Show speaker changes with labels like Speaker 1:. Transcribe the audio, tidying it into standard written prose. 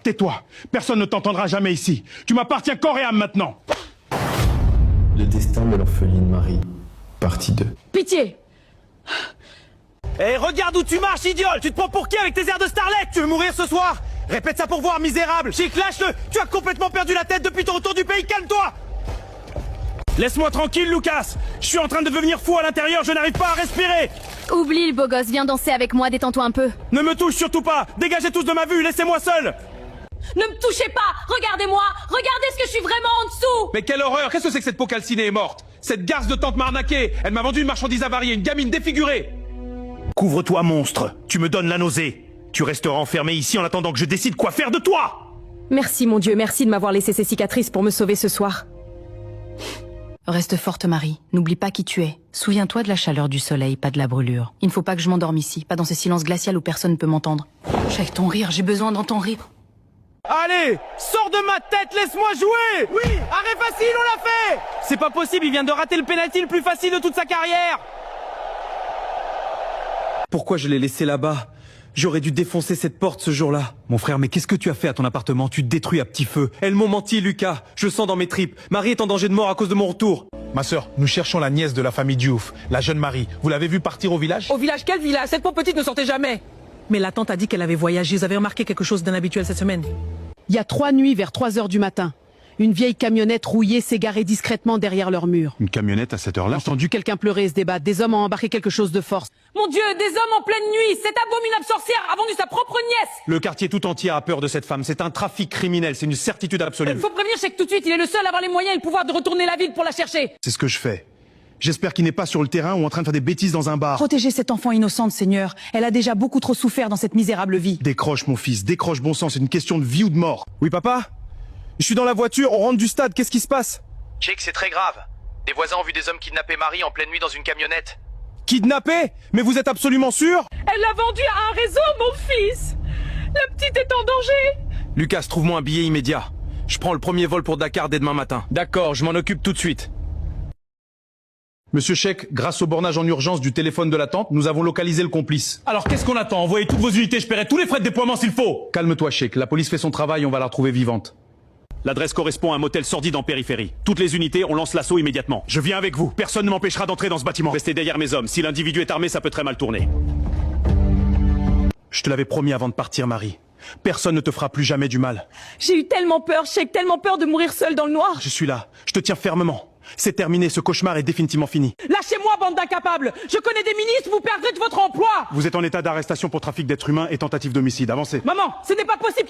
Speaker 1: Tais-toi, personne ne t'entendra jamais ici. Tu m'appartiens corps et âme maintenant.
Speaker 2: Le destin de l'orpheline Marie, partie 2.
Speaker 3: Pitié!
Speaker 4: Eh, regarde où tu marches, idiole! Tu te prends pour qui avec tes airs de starlet? Tu veux mourir ce soir? Répète ça pour voir, misérable! Chic, lâche-le! Tu as complètement perdu la tête depuis ton retour du pays, calme-toi! Laisse-moi tranquille, Lucas! Je suis en train de devenir fou à l'intérieur, je n'arrive pas à respirer!
Speaker 3: Oublie le beau gosse, viens danser avec moi, détends-toi un peu.
Speaker 4: Ne me touche surtout pas! Dégagez tous de ma vue, laissez-moi seul!
Speaker 3: Ne me touchez pas! Regardez-moi! Regardez ce que je suis vraiment en dessous!
Speaker 4: Mais quelle horreur! Qu'est-ce que c'est que cette peau calcinée est morte? Cette garce de tante m'a arnaqué! Elle m'a vendu une marchandise avariée, une gamine défigurée!
Speaker 1: Couvre-toi, monstre. Tu me donnes la nausée. Tu resteras enfermé ici en attendant que je décide quoi faire de toi.
Speaker 3: Merci mon Dieu, merci de m'avoir laissé ces cicatrices pour me sauver ce soir.
Speaker 5: Reste forte, Marie. N'oublie pas qui tu es. Souviens-toi de la chaleur du soleil, pas de la brûlure. Il ne faut pas que je m'endorme ici, pas dans ce silence glacial où personne ne peut m'entendre. Avec ton rire, j'ai besoin d'entendre rire.
Speaker 4: Allez! Sors de ma tête, laisse-moi jouer! Oui! Arrêt facile, on l'a fait! C'est pas possible, il vient de rater le pénalty le plus facile de toute sa carrière! Pourquoi je l'ai laissé là-bas? J'aurais dû défoncer cette porte ce jour-là. Mon frère, mais qu'est-ce que tu as fait à ton appartement? Tu te détruis à petit feu. Elles m'ont menti, Lucas. Je le sens dans mes tripes. Marie est en danger de mort à cause de mon retour.
Speaker 1: Ma sœur, nous cherchons la nièce de la famille Diouf, la jeune Marie. Vous l'avez vue partir au village?
Speaker 6: Au village, quel village? Cette pauvre petite ne sortait jamais. Mais la tante a dit qu'elle avait voyagé. Vous avez remarqué quelque chose d'inhabituel cette semaine?
Speaker 7: Il y a 3 nuits vers 3 heures du matin. Une vieille camionnette rouillée s'est garée discrètement derrière leur mur.
Speaker 1: Une camionnette à cette heure-là?
Speaker 7: J'ai entendu quelqu'un pleurer et se débattre. Des hommes ont embarqué quelque chose de force.
Speaker 6: Mon Dieu, des hommes en pleine nuit! Cette abominable sorcière a vendu sa propre nièce!
Speaker 4: Le quartier tout entier a peur de cette femme. C'est un trafic criminel. C'est une certitude absolue.
Speaker 6: Il faut prévenir Cheikh tout de suite. Il est le seul à avoir les moyens et le pouvoir de retourner la ville pour la chercher.
Speaker 1: C'est ce que je fais. J'espère qu'il n'est pas sur le terrain ou en train de faire des bêtises dans un bar.
Speaker 5: Protégez cette enfant innocente, Seigneur. Elle a déjà beaucoup trop souffert dans cette misérable vie.
Speaker 1: Décroche, mon fils, décroche, bon sang. C'est une question de vie ou de mort.
Speaker 4: Oui, papa? Je suis dans la voiture, on rentre du stade. Qu'est-ce qui se passe?
Speaker 8: Check, c'est très grave. Des voisins ont vu des hommes kidnapper Marie en pleine nuit dans une camionnette.
Speaker 4: Kidnappé? Mais vous êtes absolument sûr?
Speaker 6: Elle l'a vendu à un réseau, mon fils! La petite est en danger!
Speaker 4: Lucas, trouve-moi un billet immédiat. Je prends le premier vol pour Dakar dès demain matin. D'accord, je m'en occupe tout de suite.
Speaker 1: Monsieur Cheikh, grâce au bornage en urgence du téléphone de la tante, nous avons localisé le complice.
Speaker 4: Alors qu'est-ce qu'on attend? Envoyez toutes vos unités, je paierai tous les frais de déploiement s'il faut.
Speaker 1: Calme-toi, Cheikh. La police fait son travail, on va la retrouver vivante.
Speaker 9: L'adresse correspond à un motel sordide en périphérie. Toutes les unités, on lance l'assaut immédiatement.
Speaker 1: Je viens avec vous. Personne ne m'empêchera d'entrer dans ce bâtiment.
Speaker 9: Restez derrière mes hommes. Si l'individu est armé, ça peut très mal tourner.
Speaker 1: Je te l'avais promis avant de partir, Marie. Personne ne te fera plus jamais du mal.
Speaker 6: J'ai eu tellement peur, Cheikh, tellement peur de mourir seule dans le noir.
Speaker 1: Je suis là. Je te tiens fermement. C'est terminé. Ce cauchemar est définitivement fini.
Speaker 6: Lâchez-moi, bande d'incapables! Je connais des ministres, vous perdrez de votre emploi!
Speaker 1: Vous êtes en état d'arrestation pour trafic d'êtres humains et tentative d'homicide. Avancez.
Speaker 6: Maman, ce n'est pas possible!